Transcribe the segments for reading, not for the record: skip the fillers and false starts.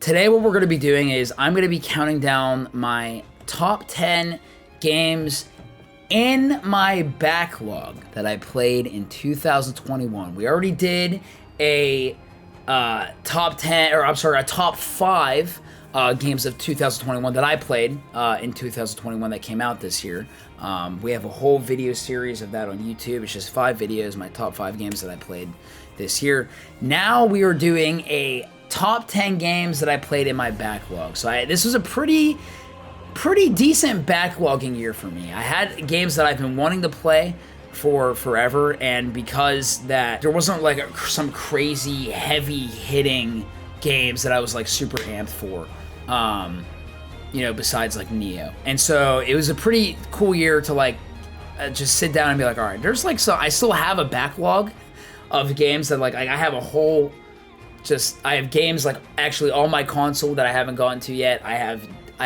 Today what we're going to be doing is I'm going to be counting down my top 10 games in my backlog that I played in 2021. We already did a top 5 games of 2021 that I played in 2021 that came out this year. We have a whole video series of that on YouTube. It's just 5 videos, my top 5 games that I played this year. Now we are doing a top 10 games that I played in my backlog. So this was a pretty decent backlogging year for me. I had games that I've been wanting to play for forever, and because that there wasn't like some crazy heavy hitting games that I was like super amped for, you know, besides like Neo. And so it was a pretty cool year to like just sit down and be like, all right, there's like, so I still have a backlog of games that like I have a whole, I have games like actually on my console that I haven't gotten to yet. I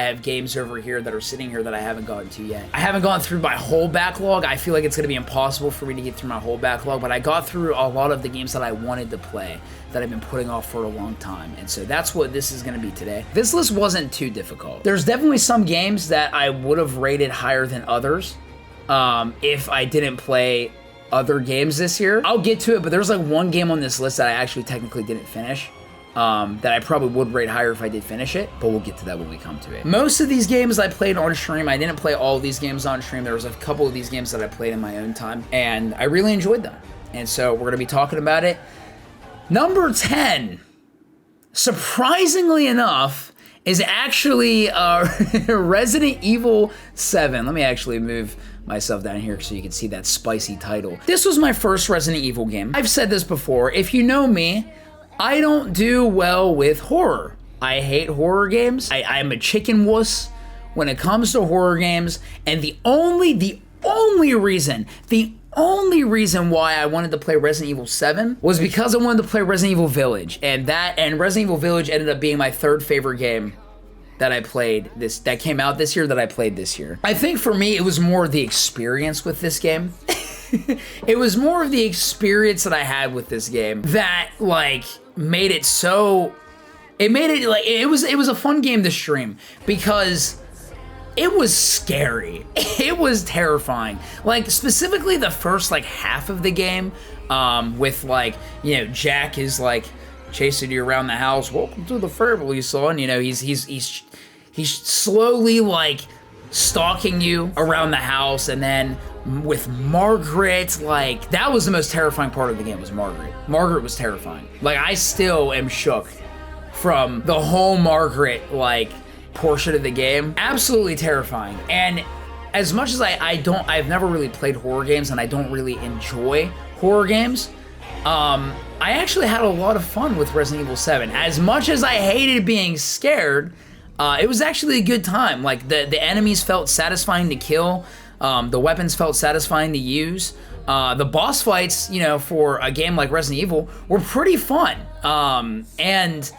have games over here that are sitting here that I haven't gotten to yet. I haven't gone through my whole backlog. I feel like it's going to be impossible for me to get through my whole backlog, but I got through a lot of the games that I wanted to play that I've been putting off for a long time, and so that's what this is going to be today. This list wasn't too difficult. There's definitely some games that I would have rated higher than others if I didn't play other games this year. I'll get to it, but there's like one game on this list that I actually technically didn't finish. That I probably would rate higher if I did finish it, but we'll get to that when we come to it. Most of these games I played on stream. I didn't play all of these games on stream. There was a couple of these games that I played in my own time, and I really enjoyed them. And so we're going to be talking about it. Number 10, surprisingly enough, is actually Resident Evil 7. Let me actually move myself down here so you can see that spicy title. This was my first Resident Evil game. I've said this before. If you know me, I don't do well with horror. I hate horror games. I'm a chicken wuss when it comes to horror games, and the only reason why I wanted to play Resident Evil 7 was because I wanted to play Resident Evil Village, and Resident Evil Village ended up being my 3rd favorite game that I played that came out this year that I played this year. I think for me it was more the experience with this game. It was more of the experience that I had with this game that like made it so. It made it like it was a fun game to stream because it was scary. It was terrifying. Like specifically the first like half of the game, with like, you know, Jack is like chasing you around the house. Welcome to the family, son. You know, he's slowly like stalking you around the house, and then with Margaret, like that was the most terrifying part of the game was Margaret. Margaret was terrifying. Like I still am shook from the whole Margaret like portion of the game. Absolutely terrifying. And as much as I've never really played horror games and I don't really enjoy horror games, I actually had a lot of fun with Resident Evil 7. As much as I hated being scared, it was actually a good time. Like the enemies felt satisfying to kill. The weapons felt satisfying to use. The boss fights, you know, for a game like Resident Evil were pretty fun. And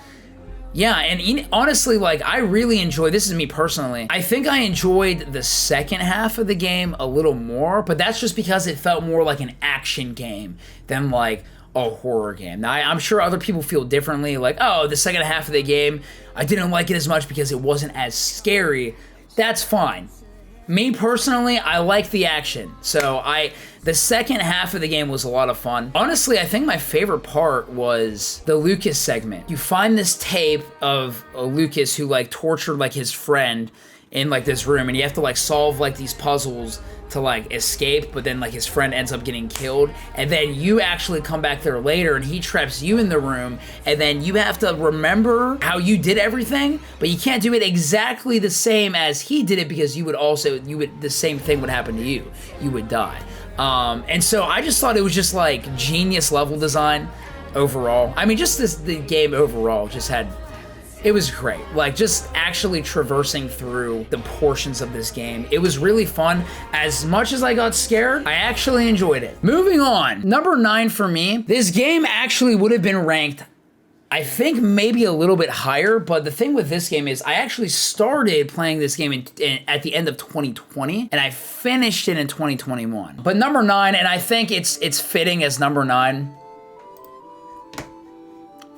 yeah, and honestly, like I really enjoyed, this is me personally, I think I enjoyed the second half of the game a little more, but that's just because it felt more like an action game than like a horror game. Now, I'm sure other people feel differently, like, oh, the second half of the game, I didn't like it as much because it wasn't as scary. That's fine. Me personally, I like the action. So the second half of the game was a lot of fun. Honestly, I think my favorite part was the Lucas segment. You find this tape of Lucas who like tortured like his friend in like this room, and you have to like solve like these puzzles to like escape, but then like his friend ends up getting killed, and then you actually come back there later and he traps you in the room, and then you have to remember how you did everything, but you can't do it exactly the same as he did it because the same thing would happen to you. You would die. And so I just thought it was just like genius level design overall. I mean, just the game overall just had, it was great. Like just actually traversing through the portions of this game. It was really fun. As much as I got scared, I actually enjoyed it. Moving on, number 9 for me. This game actually would have been ranked, I think maybe a little bit higher, but the thing with this game is I actually started playing this game at the end of 2020, and I finished it in 2021. But number 9, and I think it's fitting as number 9,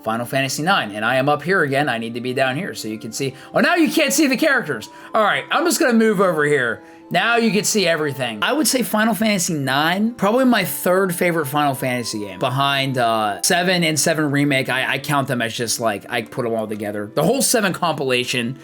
Final Fantasy IX, and I am up here again. I need to be down here so you can see. Oh, now you can't see the characters. All right, I'm just gonna move over here. Now you can see everything. I would say Final Fantasy IX, probably my third favorite Final Fantasy game. Behind 7 and 7 Remake, I count them as just like, I put them all together. The whole 7 compilation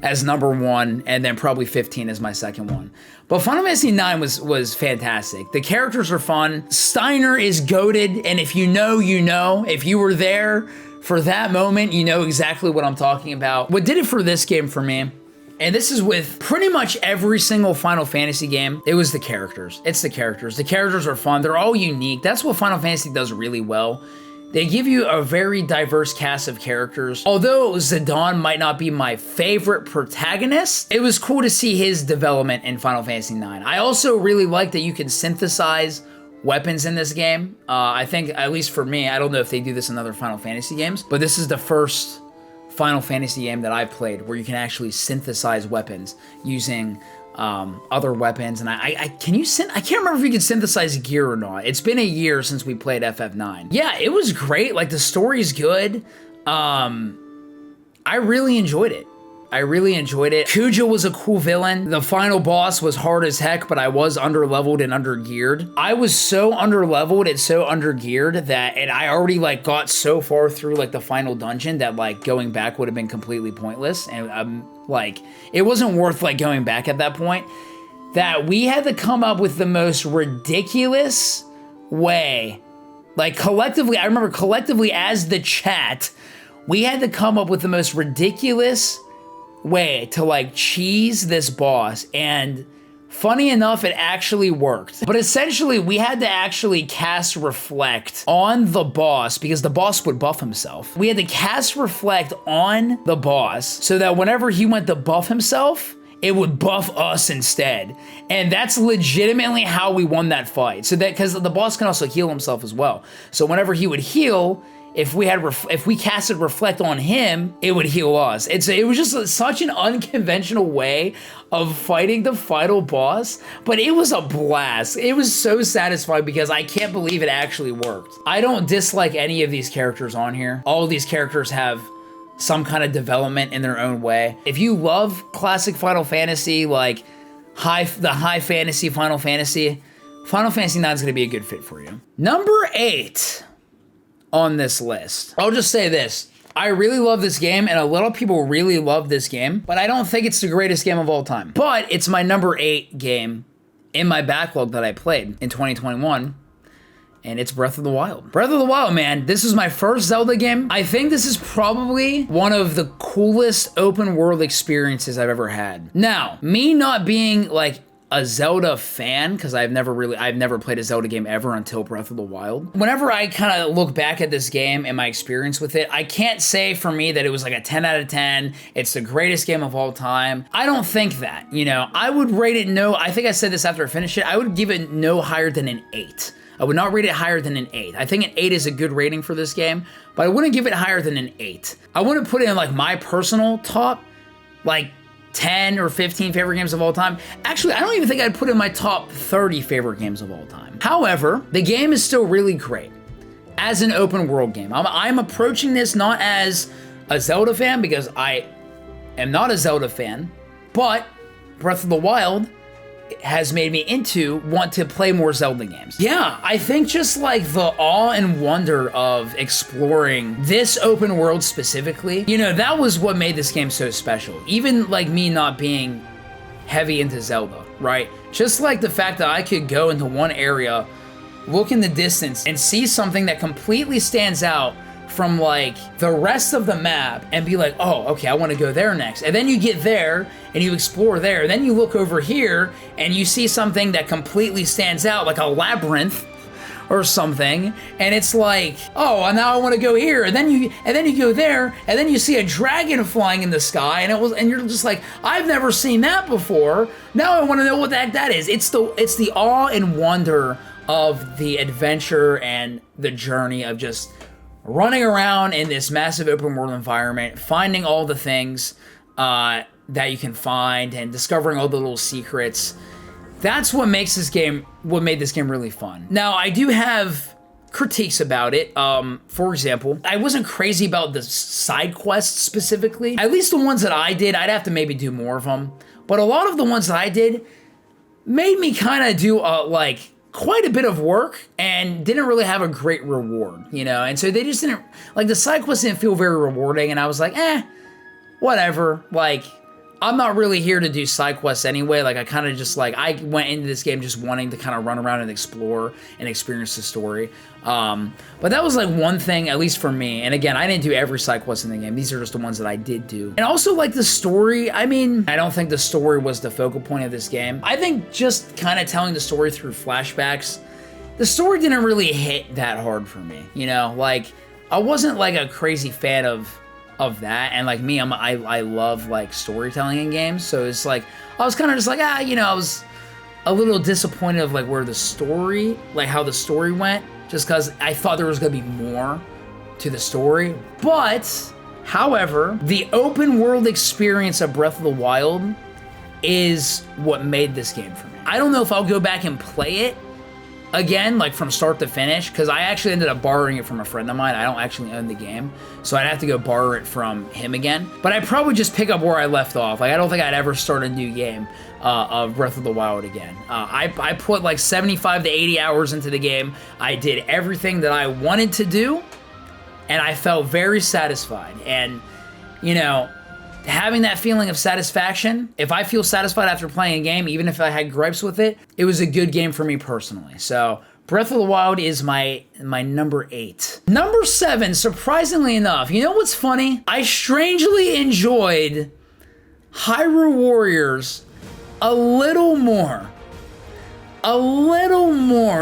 as number 1, and then probably 15 as my second one. But Final Fantasy IX was fantastic. The characters are fun. Steiner is goated, and if you know, you know. If you were there for that moment, you know exactly what I'm talking about. What did it for this game for me, and this is with pretty much every single Final Fantasy game, it was the characters. It's the characters. The characters are fun. They're all unique. That's what Final Fantasy does really well. They give you a very diverse cast of characters. Although Zidane might not be my favorite protagonist, it was cool to see his development in Final Fantasy IX. I also really like that you can synthesize weapons in this game. I think, at least for me, I don't know if they do this in other Final Fantasy games, but this is the first Final Fantasy game that I've played where you can actually synthesize weapons using other weapons. And I can't remember if you can synthesize gear or not. It's been a year since we played FF9. Yeah, it was great. Like, the story's good. I really enjoyed it. Kuja was a cool villain. The final boss was hard as heck, but I was underleveled and undergeared. I was so underleveled and so undergeared and I already like got so far through like the final dungeon that like going back would have been completely pointless. And like, it wasn't worth like going back at that point. That we had to come up with the most ridiculous way. Like collectively, I remember collectively as the chat, we had to come up with the most ridiculous way to like cheese this boss, and funny enough, it actually worked. But essentially, we had to actually cast Reflect on the boss because the boss would buff himself. We had to cast Reflect on the boss so that whenever he went to buff himself, it would buff us instead. And that's legitimately how we won that fight. So that, because the boss can also heal himself as well. So whenever he would heal, if we casted Reflect on him, it would heal us. It was just such an unconventional way of fighting the final boss, but it was a blast. It was so satisfying because I can't believe it actually worked. I don't dislike any of these characters on here. All of these characters have some kind of development in their own way. If you love classic Final Fantasy, like the high fantasy Final Fantasy, Final Fantasy IX is gonna be a good fit for you. Number 8 on this list. I'll just say this. I really love this game, and a lot of people really love this game, but I don't think it's the greatest game of all time. But it's my number 8 game in my backlog that I played in 2021, and it's Breath of the Wild. Breath of the Wild, man. This is my first Zelda game. I think this is probably one of the coolest open world experiences I've ever had. Now, me not being like a Zelda fan, because I've never played a Zelda game ever until Breath of the Wild. Whenever I kind of look back at this game and my experience with it, I can't say for me that it was like a 10 out of 10. It's the greatest game of all time. I don't think that, you know. I would rate it I think I said this after I finished it, I would give it no higher than an 8. I would not rate it higher than an 8. I think an 8 is a good rating for this game, but I wouldn't give it higher than an 8. I wouldn't put it in like my personal top, like 10 or 15 favorite games of all time. Actually, I don't even think I'd put it in my top 30 favorite games of all time. However, the game is still really great as an open world game. I'm approaching this not as a Zelda fan, because I am not a Zelda fan, but Breath of the Wild has made me want to play more Zelda games. Yeah, I think just like the awe and wonder of exploring this open world specifically, you know, that was what made this game so special. Even like me not being heavy into Zelda, right? Just like the fact that I could go into one area, look in the distance, and see something that completely stands out from like the rest of the map and be like, oh, okay, I want to go there next. And then you get there and you explore there. And then you look over here and you see something that completely stands out, like a labyrinth or something. And it's like, oh, and now I want to go here. And then you go there, and then you see a dragon flying in the sky, and you're just like, I've never seen that before. Now I want to know what that is. It's the awe and wonder of the adventure and the journey of just running around in this massive open world environment, finding all the things that you can find, and discovering all the little secrets. That's what made this game really fun. Now, I do have critiques about it. For example, I wasn't crazy about the side quests specifically. At least the ones that I did, I'd have to maybe do more of them. But a lot of the ones that I did made me kind of do like quite a bit of work and didn't really have a great reward, you know? And so they just didn't, like the side quests didn't feel very rewarding, and I was like, whatever. Like, I'm not really here to do side quests anyway. Like, I kind of just, like, I went into this game just wanting to kind of run around and explore and experience the story. But that was, like, one thing, at least for me. And again, I didn't do every side quest in the game. These are just the ones that I did do. And also, like, the story, I mean, I don't think the story was the focal point of this game. I think just kind of telling the story through flashbacks, the story didn't really hit that hard for me, you know? Like, I wasn't, like, a crazy fan of that, and like me, I love like storytelling in games, so it's like I was kind of just like you know, I was a little disappointed of like where the story, like how the story went, just because I thought there was gonna be more to the story. But however, the open world experience of Breath of the Wild is what made this game for me. I don't know if I'll go back and play it again, like from start to finish, because I actually ended up borrowing it from a friend of mine. I don't actually own the game, so I'd have to go borrow it from him again. But I'd probably just pick up where I left off. Like, I don't think I'd ever start a new game of Breath of the Wild again. I put like 75 to 80 hours into the game. I did everything that I wanted to do, and I felt very satisfied. And, you know, having that feeling of satisfaction, if I feel satisfied after playing a game, even if I had gripes with it, it was a good game for me personally. So Breath of the Wild is my number 8. Number 7, surprisingly enough, you know what's funny? I strangely enjoyed Hyrule Warriors a little more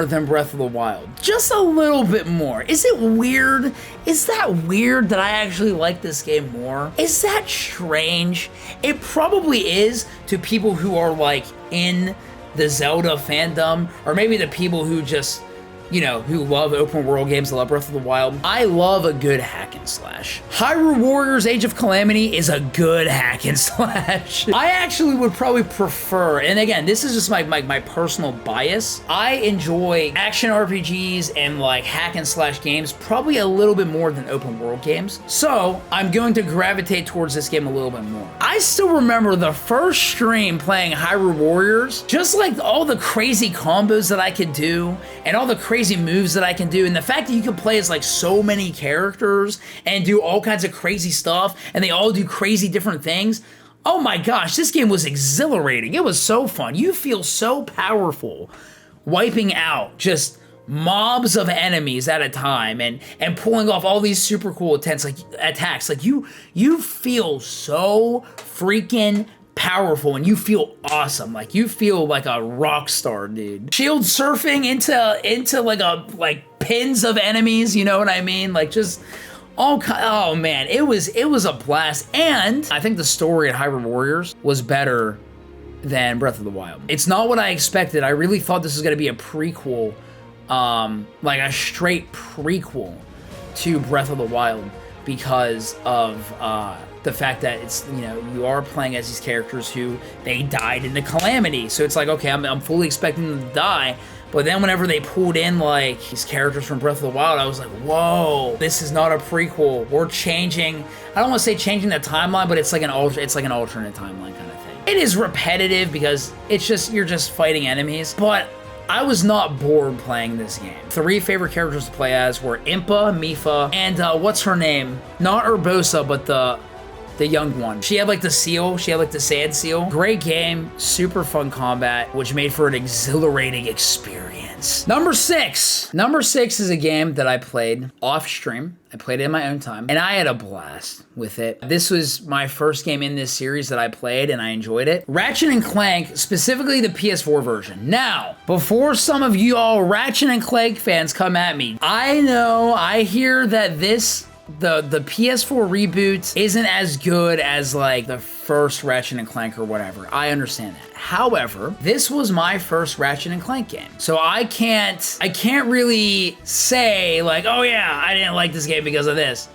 than Breath of the Wild. Just a little bit more. Is it weird? Is that weird that I actually like this game more? Is that strange? It probably is to people who are like in the Zelda fandom, or maybe the people who just, you know, who love open world games, love Breath of the Wild. I love a good hack and slash. Hyrule Warriors Age of Calamity is a good hack and slash. I actually would probably prefer, and again, this is just my personal bias, I enjoy action RPGs and like hack and slash games probably a little bit more than open world games. So I'm going to gravitate towards this game a little bit more. I still remember the first stream playing Hyrule Warriors, just like all the crazy combos that I could do and all the crazy moves that I can do, and the fact that you can play as like so many characters and do all kinds of crazy stuff, and they all do crazy different things. Oh my gosh, this game was exhilarating. It was so fun. You feel so powerful wiping out just mobs of enemies at a time and pulling off all these super cool attacks. Like you feel so freaking powerful, and you feel awesome. Like, you feel like a rock star, dude. Shield surfing into like pins of enemies, you know what I mean? Like, just oh man, it was a blast. And I think the story at Hyrule Warriors was better than Breath of the Wild. It's not what I expected. I really thought this was gonna be a prequel, like a straight prequel to Breath of the Wild, because of the fact that it's, you know, you are playing as these characters who they died in the Calamity. So it's like, okay, I'm fully expecting them to die. But then whenever they pulled in like these characters from Breath of the Wild, I was like, whoa, this is not a prequel. We're changing, I don't want to say changing the timeline, but it's like an alternate timeline kind of thing. It is repetitive because it's just, you're just fighting enemies, but I was not bored playing this game. 3 favorite characters to play as were Impa, Mipha, and what's her name? Not Urbosa, but the young one. She had like the seal, she had like the sand seal. Great game, super fun combat, which made for an exhilarating experience. Number 6. Number 6 is a game that I played off stream. I played it in my own time, and I had a blast with it. This was my first game in this series that I played, and I enjoyed it. Ratchet & Clank, specifically the PS4 version. Now, before some of you all Ratchet & Clank fans come at me, I know, I hear that the PS4 reboot isn't as good as like the first Ratchet & Clank or whatever. I understand that. However, this was my first Ratchet & Clank game. So I can't really say like, oh yeah, I didn't like this game because of this.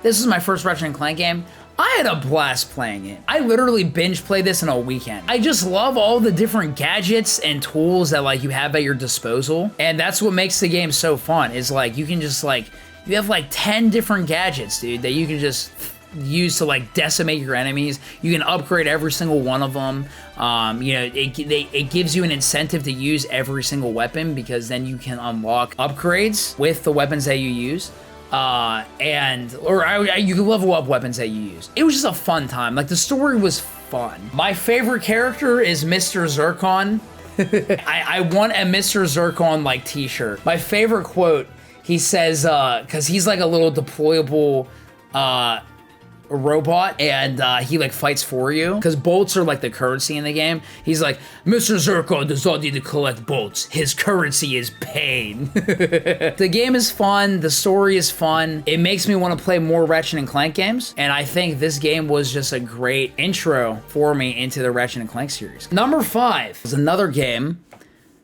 This was my first Ratchet & Clank game. I had a blast playing it. I literally binge played this in a weekend. I just love all the different gadgets and tools that like you have at your disposal. And that's what makes the game so fun, is like you can just like, you have like 10 different gadgets, dude, that you can just use to like decimate your enemies. You can upgrade every single one of them. You know, it gives you an incentive to use every single weapon, because then you can unlock upgrades with the weapons that you use. You can level up weapons that you use. It was just a fun time. Like, the story was fun. My favorite character is Mr. Zircon. I want a Mr. Zircon like t-shirt. My favorite quote, he says, cause he's like a little deployable, robot, and he like fights for you, because bolts are like the currency in the game. He's like, Mr. Zircon does not need to collect bolts. His currency is pain. The game is fun. The story is fun. It makes me want to play more Ratchet and Clank games, and I think this game was just a great intro for me into the Ratchet and Clank series. Number 5 is another game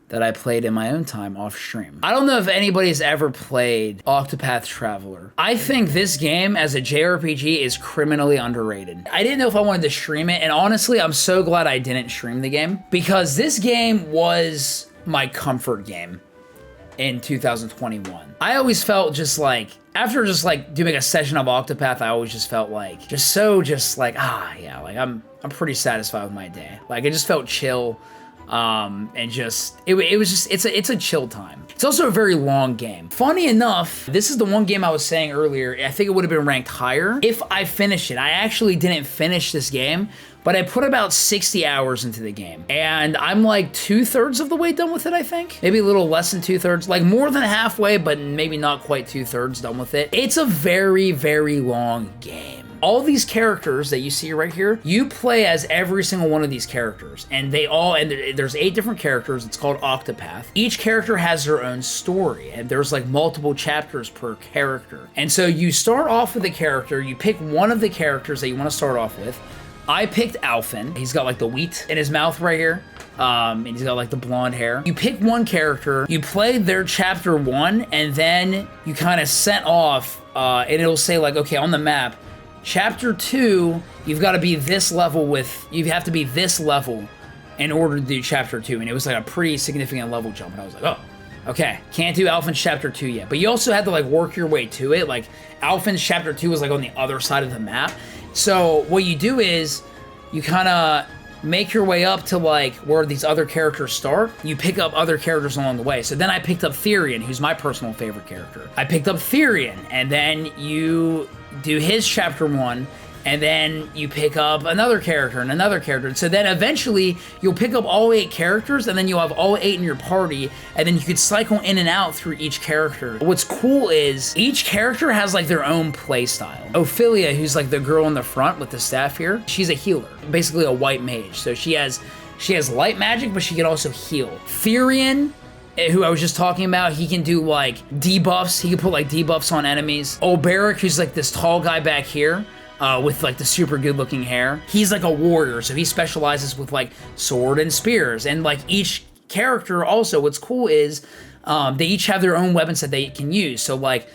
that I played in my own time off stream. I don't know if anybody's ever played Octopath Traveler. I think this game as a JRPG is criminally underrated. I didn't know if I wanted to stream it, and honestly, I'm so glad I didn't stream the game, because this game was my comfort game in 2021. I always felt just like, after just like doing a session of Octopath, I always just felt like, I'm pretty satisfied with my day. Like, I just felt chill. And just, it's a chill time. It's also a very long game. Funny enough, this is the one game I was saying earlier, I think it would have been ranked higher if I finished it. I actually didn't finish this game, but I put about 60 hours into the game, and I'm like 2/3 of the way done with it, I think. Maybe a little less than 2/3, like more than halfway, but maybe not quite 2/3 done with it. It's a very, very long game. All these characters that you see right here, you play as every single one of these characters, and there's 8 different characters. It's called Octopath. Each character has their own story, and there's like multiple chapters per character. And so you start off with a character, you pick one of the characters that you want to start off with. I picked Alphen. He's got like the wheat in his mouth right here. And he's got like the blonde hair. You pick one character, you play their chapter 1, and then you kind of set off, and it'll say like, okay, on the map, Chapter 2, you've got to be this level you have to be this level in order to do Chapter 2. And it was like a pretty significant level jump. And I was like, oh, okay, can't do Alphen's Chapter 2 yet. But you also had to like work your way to it. Like, Alphen's Chapter 2 was like on the other side of the map. So what you do is you kind of make your way up to like where these other characters start. You pick up other characters along the way. So then I picked up Therion, who's my personal favorite character. I picked up Therion, and then you do his chapter 1, and then you pick up another character and another character. And so then eventually you'll pick up all 8 characters, and then you'll have all 8 in your party, and then you could cycle in and out through each character. What's cool is each character has like their own play style. Ophelia, who's like the girl in the front with the staff here, she's a healer, basically a white mage. So she has light magic, but she can also heal. Therion, who I was just talking about, he can do like debuffs. He can put like debuffs on enemies. Olberic, who's like this tall guy back here, with like the super good looking hair. He's like a warrior, so he specializes with like sword and spears. And like each character also, what's cool is they each have their own weapons that they can use. So like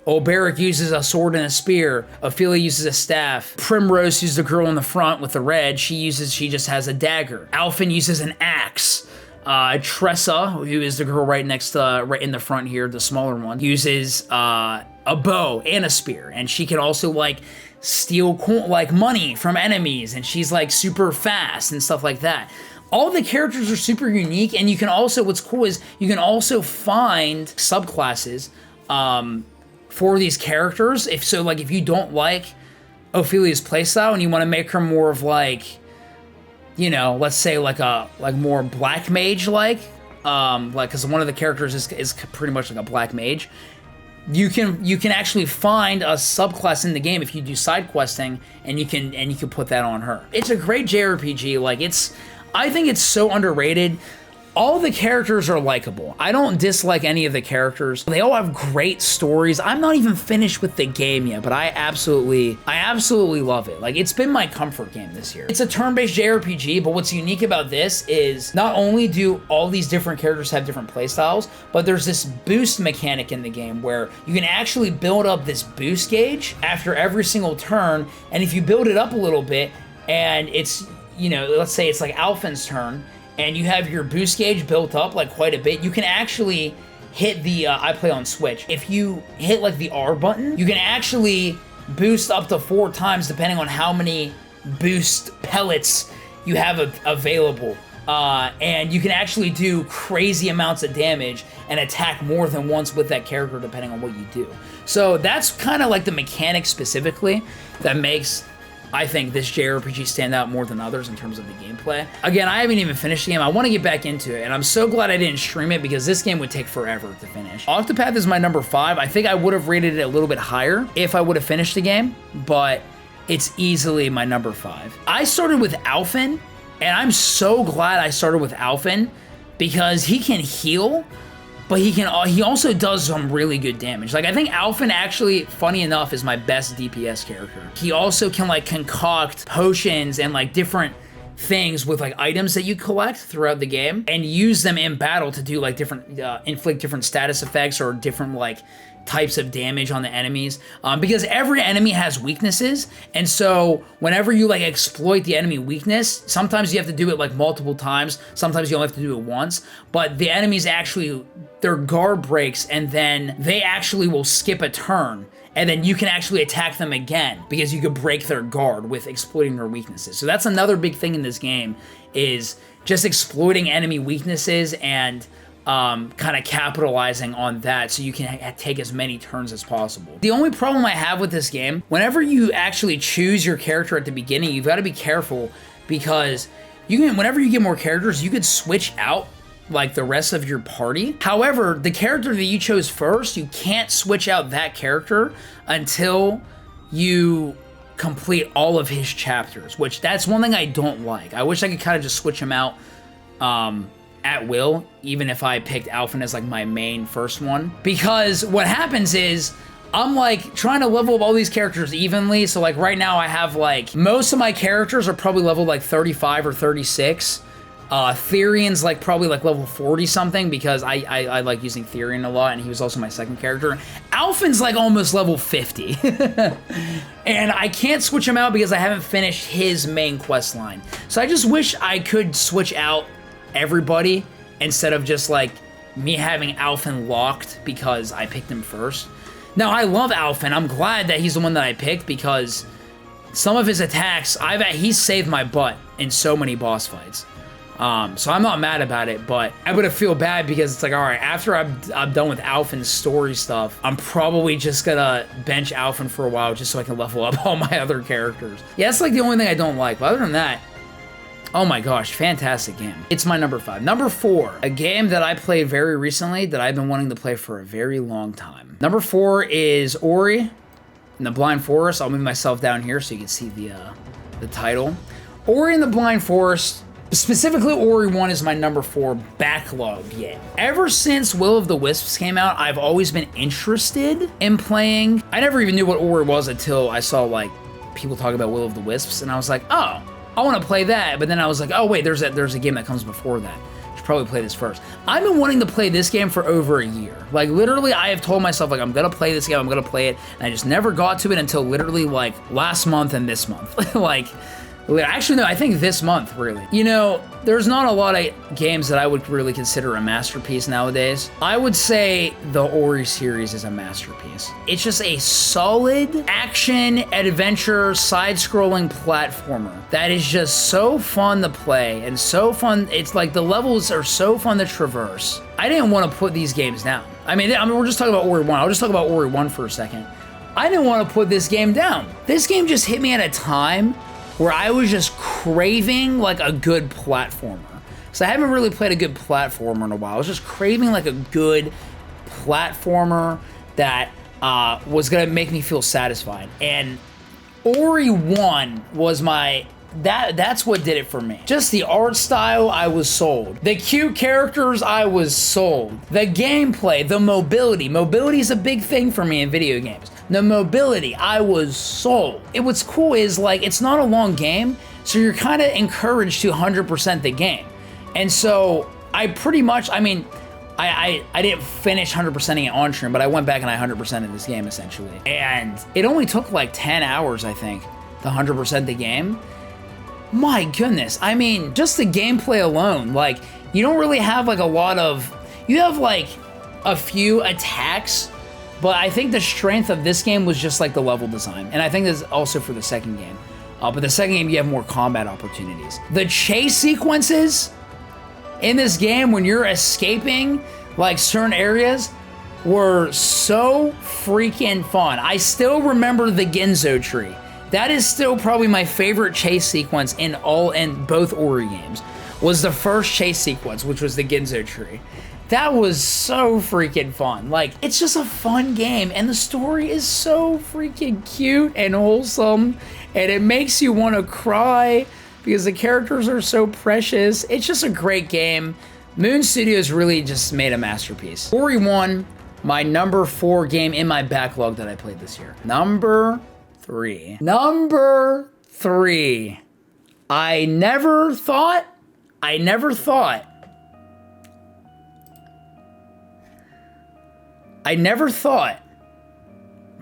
Olberic uses a sword and a spear. Ophelia uses a staff. Primrose, who's the girl in the front with the red, she just has a dagger. Alphen uses an axe. Tressa, who is the girl right next to, right in the front here, the smaller one, uses a bow and a spear, and she can also like steal like money from enemies, and she's like super fast and stuff like that. All the characters are super unique, and you can also, what's cool is you can also find subclasses for these characters. If you don't like Ophelia's playstyle and you want to make her more of like, you know, let's say like more black mage like because one of the characters is pretty much like a black mage. You can actually find a subclass in the game if you do side questing, and you can put that on her. It's a great JRPG. Like, I think it's so underrated. all the characters are likable. I don't dislike any of the characters. They all have great stories. I'm not even finished with the game yet, but I absolutely love it. Like, it's been my comfort game this year. It's a turn-based JRPG, but what's unique about this is not only do all these different characters have different playstyles, but there's this boost mechanic in the game where you can actually build up this boost gauge after every single turn, and if you build it up a little bit, and it's, you know, let's say it's like Alphen's turn, and you have your boost gauge built up like quite a bit, you can actually hit the, I play on Switch, if you hit like the R button, you can actually boost up to 4 times depending on how many boost pellets you have available. And you can actually do crazy amounts of damage and attack more than once with that character depending on what you do. So that's kind of like the mechanic specifically that makes, I think, this JRPG stand out more than others in terms of the gameplay. Again, I haven't even finished the game. I want to get back into it, and I'm so glad I didn't stream it because this game would take forever to finish. Octopath is my number 5. I think I would have rated it a little bit higher if I would have finished the game, but it's easily my number 5. I started with Alphen, and I'm so glad I started with Alphen because he can heal, but he also does some really good damage. Like, I think Alphen actually, funny enough, is my best DPS character. He also can, like, concoct potions and, like, different things with, like, items that you collect throughout the game and use them in battle to do, like, different, inflict different status effects or different, like, types of damage on the enemies, because every enemy has weaknesses, and so whenever you like exploit the enemy weakness, sometimes you have to do it like multiple times, sometimes you only have to do it once, but the enemies actually, their guard breaks, and then they actually will skip a turn, and then you can actually attack them again because you could break their guard with exploiting their weaknesses. So that's another big thing in this game, is just exploiting enemy weaknesses and kind of capitalizing on that so you can take as many turns as possible. The only problem I have with this game, whenever you actually choose your character at the beginning, you've got to be careful because whenever you get more characters, you could switch out like the rest of your party. However, the character that you chose first, you can't switch out that character until you complete all of his chapters, which that's one thing I don't like. I wish I could kind of just switch him out at will, even if I picked Alphen as like my main first one. Because what happens is, I'm like trying to level up all these characters evenly, so like right now I have like, most of my characters are probably leveled like 35 or 36. Therian's like probably like level 40 something because I like using Therian a lot, and he was also my second character. Alphen's like almost level 50. And I can't switch him out because I haven't finished his main quest line. So I just wish I could switch out everybody instead of just like me having Alphen locked because I picked him first. Now, I love Alphen. I'm glad that he's the one that I picked because some of his attacks, he's saved my butt in so many boss fights. So I'm not mad about it, but I would feel bad because it's like, all right, after I'm done with Alphen's story stuff, I'm probably just gonna bench Alphen for a while just so I can level up all my other characters. Yeah, that's like the only thing I don't like, but other than that, oh my gosh, fantastic game. It's my number 5. Number 4, a game that I played very recently that I've been wanting to play for a very long time. Number 4 is Ori and the Blind Forest. I'll move myself down here so you can see the title. Ori and the Blind Forest, specifically Ori 1, is my number 4 backlog game. Ever since Will of the Wisps came out, I've always been interested in playing. I never even knew what Ori was until I saw like people talk about Will of the Wisps, and I was like, oh, I want to play that, but then I was like, oh wait, there's a game that comes before that. I should probably play this first. I've been wanting to play this game for over a year. Like, literally, I have told myself, like, I'm gonna play this game, I'm gonna play it, and I just never got to it until literally, like, last month and this month. Like, actually, no, I think this month, really. You know, there's not a lot of games that I would really consider a masterpiece nowadays. I would say the Ori series is a masterpiece. It's just a solid action, adventure, side-scrolling platformer that is just so fun to play and so fun. It's like the levels are so fun to traverse. I didn't want to put these games down. I mean, we're just talking about Ori 1. I'll just talk about Ori 1 for a second. I didn't want to put this game down. This game just hit me at a time where I was just craving like a good platformer. So I haven't really played a good platformer in a while. I was just craving like a good platformer that was gonna make me feel satisfied. And Ori 1 was my that's what did it for me. Just the art style, I was sold. The cute characters, I was sold. The gameplay, the mobility. Mobility is a big thing for me in video games. The mobility, I was sold. What's cool is, like, it's not a long game, so you're kind of encouraged to 100% the game. And so I pretty much, I mean, I didn't finish 100%ing it on stream, but I went back and I 100%ed this game essentially. And it only took like 10 hours, I think, to 100% the game. My goodness. I mean, just the gameplay alone, like, you don't really have like a lot of, you have like a few attacks, but I think the strength of this game was just like the level design. And I think this is also for the second game. But the second game, you have more combat opportunities. The chase sequences in this game when you're escaping like certain areas were so freaking fun. I still remember the Ginzo tree. That is still probably my favorite chase sequence in both Ori games, was the first chase sequence, which was the Ginzo tree. That was so freaking fun. Like, it's just a fun game, and the story is so freaking cute and wholesome, and it makes you want to cry because the characters are so precious. It's just a great game. Moon Studios really just made a masterpiece. Ori 1, my number 4 game in my backlog that I played this year. Number 3. I never thought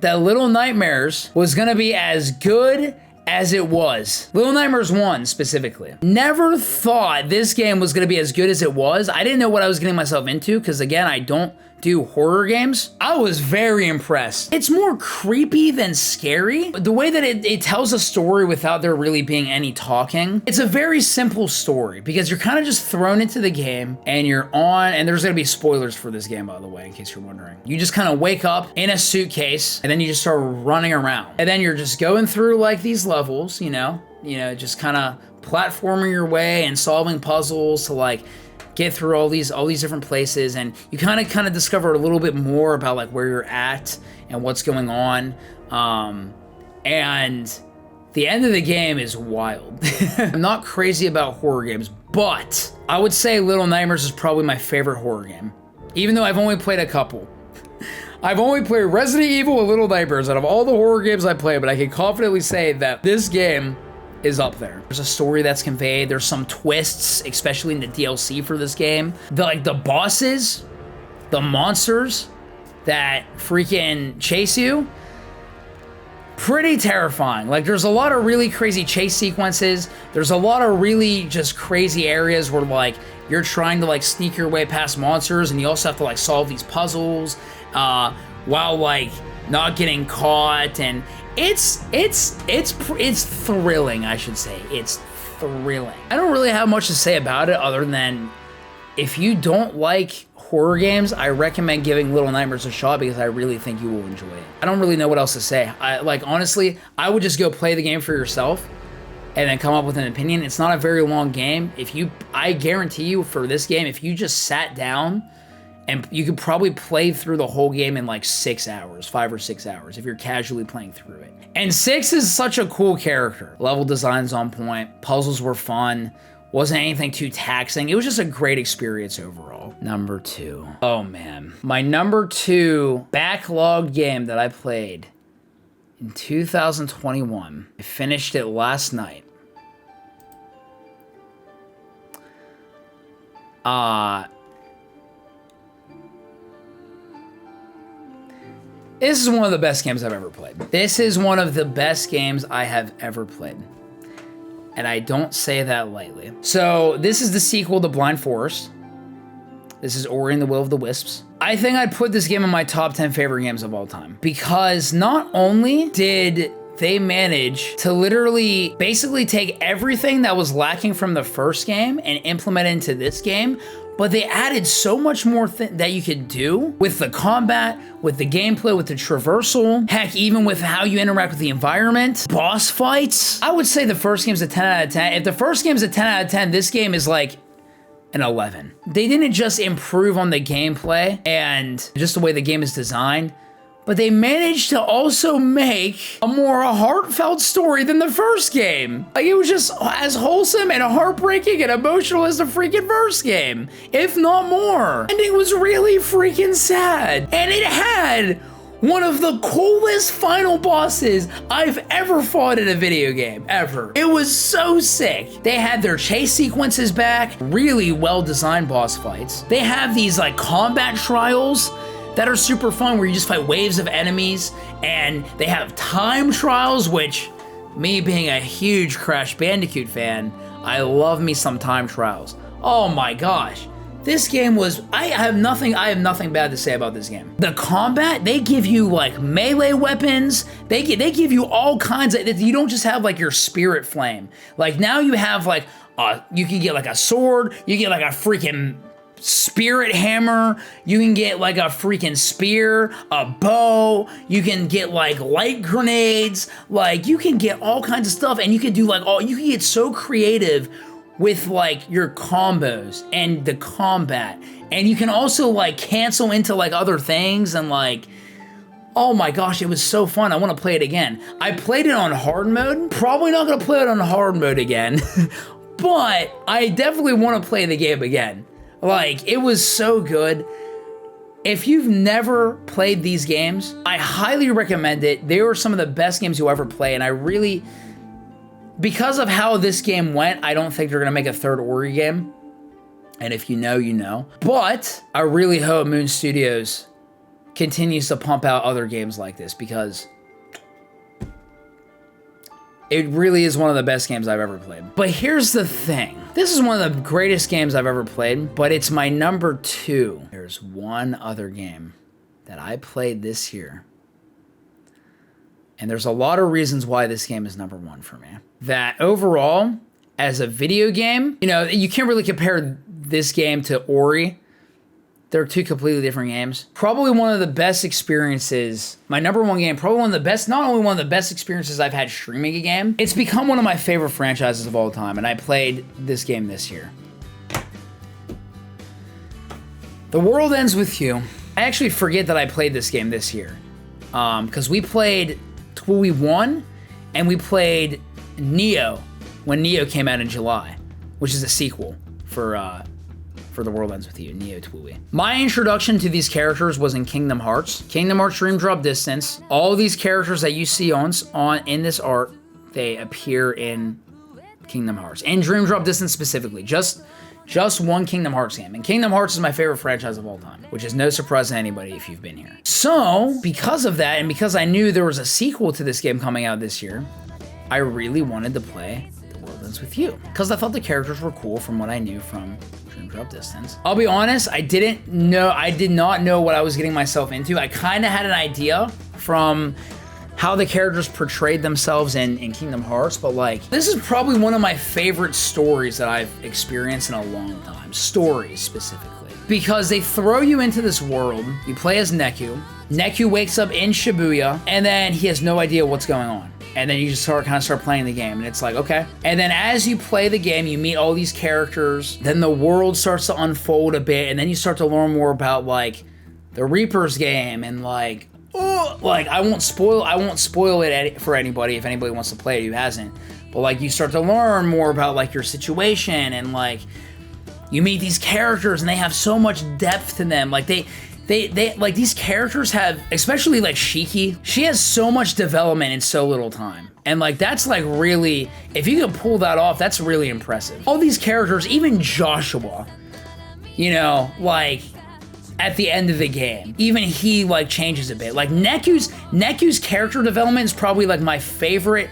that Little Nightmares was gonna be as good as it was. Little Nightmares 1 specifically. Never thought this game was gonna be as good as it was. I didn't know what I was getting myself into, because again, I don't do horror games. I was very impressed. It's more creepy than scary. The way that it tells a story without there really being any talking. It's a very simple story because you're kind of just thrown into the game and you're on, and there's gonna be spoilers for this game, by the way, in case you're wondering. You just kind of wake up in a suitcase and then you just start running around. And then you're just going through like these levels, you know, just kind of platforming your way and solving puzzles to like get through all these different places, and you kind of discover a little bit more about like where you're at and what's going on. And the end of the game is wild. I'm not crazy about horror games, but I would say Little Nightmares is probably my favorite horror game, even though I've only played a couple. I've only played Resident Evil and Little Nightmares out of all the horror games I play, but I can confidently say that this game is up there. There's a story that's conveyed. There's some twists, especially in the DLC for this game. The bosses, the monsters that freaking chase you, pretty terrifying. Like, there's a lot of really crazy chase sequences. There's a lot of really just crazy areas where like you're trying to like sneak your way past monsters, and you also have to like solve these puzzles while like not getting caught. And it's thrilling, I should say. It's thrilling. I don't really have much to say about it other than if you don't like horror games, I recommend giving Little Nightmares a shot because I really think you will enjoy it. I don't really know what else to say. Honestly, I would just go play the game for yourself and then come up with an opinion. It's not a very long game. I guarantee you for this game, if you just sat down, and you could probably play through the whole game in like 6 hours, 5 or 6 hours, if you're casually playing through it. And 6 is such a cool character. Level design's on point, puzzles were fun, wasn't anything too taxing. It was just a great experience overall. Number 2. Oh man. My number 2 backlog game that I played in 2021. I finished it last night. This is one of the best games I've ever played. This is one of the best games I have ever played. And I don't say that lightly. So this is the sequel to Blind Forest. This is Ori and the Will of the Wisps. I think I'd put this game in my top 10 favorite games of all time. Because not only did they manage to literally basically take everything that was lacking from the first game and implement it into this game, but they added so much more that you could do with the combat, with the gameplay, with the traversal, heck, even with how you interact with the environment, boss fights. I would say the first game's a 10 out of 10. If the first game's a 10 out of 10, this game is like an 11. They didn't just improve on the gameplay and just the way the game is designed, but they managed to also make a more heartfelt story than the first game. Like, it was just as wholesome and heartbreaking and emotional as the freaking first game, if not more. And it was really freaking sad. And it had one of the coolest final bosses I've ever fought in a video game, ever. It was so sick. They had their chase sequences back, really well-designed boss fights. They have these like combat trials that are super fun where you just fight waves of enemies, and they have time trials, which, me being a huge Crash Bandicoot fan, I love me some time trials. Oh my gosh. This game was, I have nothing bad to say about this game. The combat, they give you like melee weapons. They give you all kinds of, you don't just have like your spirit flame. Like now you have like, you can get like a sword, you get like a freaking spirit hammer, you can get like a freaking spear, a bow, you can get like light grenades, like you can get all kinds of stuff, and you can do like you can get so creative with like your combos and the combat, and you can also like cancel into like other things, and like, oh my gosh, it was so fun. I want to play it again. I played it on hard mode. Probably not gonna play it on hard mode again, but I definitely want to play the game again. Like, it was so good. If you've never played these games, I highly recommend it. They were some of the best games you'll ever play, and I really, because of how this game went, I don't think they're gonna make a third Ori game. And if you know, you know. But I really hope Moon Studios continues to pump out other games like this, because it really is one of the best games I've ever played. But here's the thing. This is one of the greatest games I've ever played, but it's my number 2. There's one other game that I played this year, and there's a lot of reasons why this game is number 1 for me. That overall, as a video game, you know, you can't really compare this game to Ori. They're two completely different games. Probably one of the best experiences, my number 1 game, probably one of the best, not only one of the best experiences I've had streaming a game, it's become one of my favorite franchises of all time, and I played this game this year. The World Ends With You. I actually forget that I played this game this year, because we played Twooey 1, and we played Neo when Neo came out in July, which is a sequel for The World Ends With You, Neo Twooey. My introduction to these characters was in Kingdom Hearts. Kingdom Hearts Dream Drop Distance. All these characters that you see in this art, they appear in Kingdom Hearts. And Dream Drop Distance specifically. Just one Kingdom Hearts game. And Kingdom Hearts is my favorite franchise of all time, which is no surprise to anybody if you've been here. So, because of that, and because I knew there was a sequel to this game coming out this year, I really wanted to play The World Ends With You, because I thought the characters were cool from what I knew from Dream Drop Distance. I'll be honest, I did not know what I was getting myself into. I kind of had an idea from how the characters portrayed themselves in Kingdom Hearts, but like, this is probably one of my favorite stories that I've experienced in a long time. Stories, specifically. Because they throw you into this world, you play as Neku. Neku wakes up in Shibuya, and then he has no idea what's going on. And then you just kind of start playing the game, and it's like, okay. And then as you play the game, you meet all these characters, then the world starts to unfold a bit, and then you start to learn more about like the Reaper's game, and like, I won't spoil it for anybody if anybody wants to play it who hasn't. But like, you start to learn more about like your situation, and like, you meet these characters, and they have so much depth to them. Like they like, these characters have, especially like Shiki, she has so much development in so little time. And like, that's like really, if you can pull that off, that's really impressive. All these characters, even Joshua, you know, like, at the end of the game, even he like changes a bit. Like Neku's character development is probably like my favorite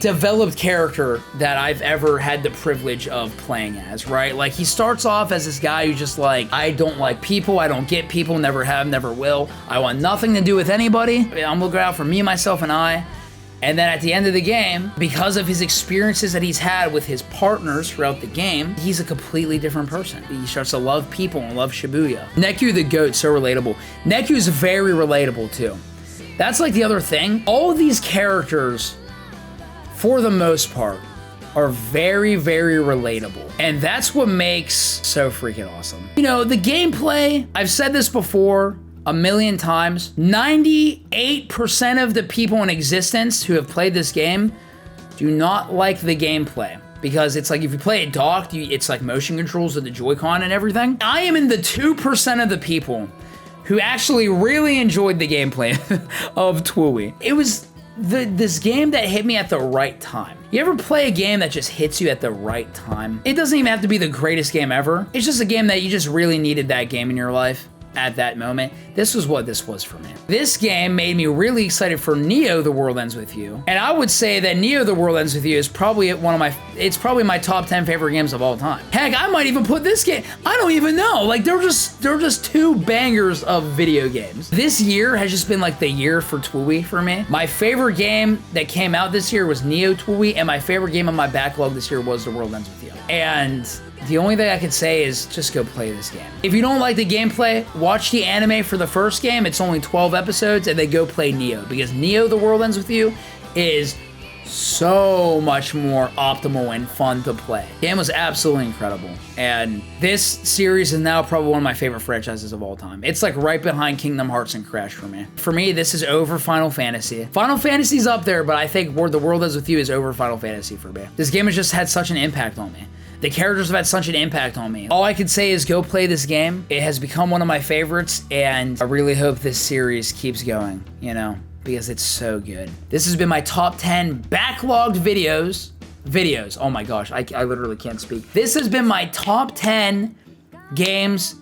developed character that I've ever had the privilege of playing as, right? Like, he starts off as this guy who's just like, I don't like people, I don't get people, never have, never will. I want nothing to do with anybody. I'm looking out for me, myself, and I. And then at the end of the game, because of his experiences that he's had with his partners throughout the game, he's a completely different person. He starts to love people and love Shibuya. Neku the GOAT, so relatable. Neku's very relatable too. That's like the other thing. All of these characters, for the most part, are very, very relatable. And that's what makes so freaking awesome. You know, the gameplay, I've said this before, a million times. 98% of the people in existence who have played this game do not like the gameplay. Because it's like, if you play it docked, it's like motion controls with the Joy-Con and everything. I am in the 2% of the people who actually really enjoyed the gameplay of Twooey. It was this game that hit me at the right time. You ever play a game that just hits you at the right time? It doesn't even have to be the greatest game ever. It's just a game that you just really needed that game in your life at that moment. This was what this was for me. This game made me really excited for Neo: The World Ends With You. And I would say that Neo: The World Ends With You is probably it's probably my top 10 favorite games of all time. Heck, I might even put this game, I don't even know. Like, they're just two bangers of video games. This year has just been like the year for Twooey for me. My favorite game that came out this year was Neo Twooey, and my favorite game on my backlog this year was The World Ends With You. And the only thing I can say is just go play this game. If you don't like the gameplay, watch the anime for the first game. It's only 12 episodes, and then go play Neo, because Neo: The World Ends With You is so much more optimal and fun to play. The game was absolutely incredible, and this series is now probably one of my favorite franchises of all time. It's like right behind Kingdom Hearts and Crash for me. For me, this is over Final Fantasy. Final Fantasy's up there, but I think The World Ends With You is over Final Fantasy for me. This game has just had such an impact on me. The characters have had such an impact on me. All I can say is go play this game. It has become one of my favorites, and I really hope this series keeps going, you know, because it's so good. This has been my top 10 backlogged videos. Oh my gosh, I literally can't speak. This has been my top 10 games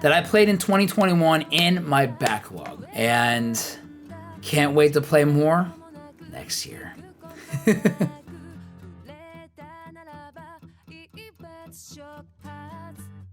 that I played in 2021 in my backlog. And can't wait to play more next year.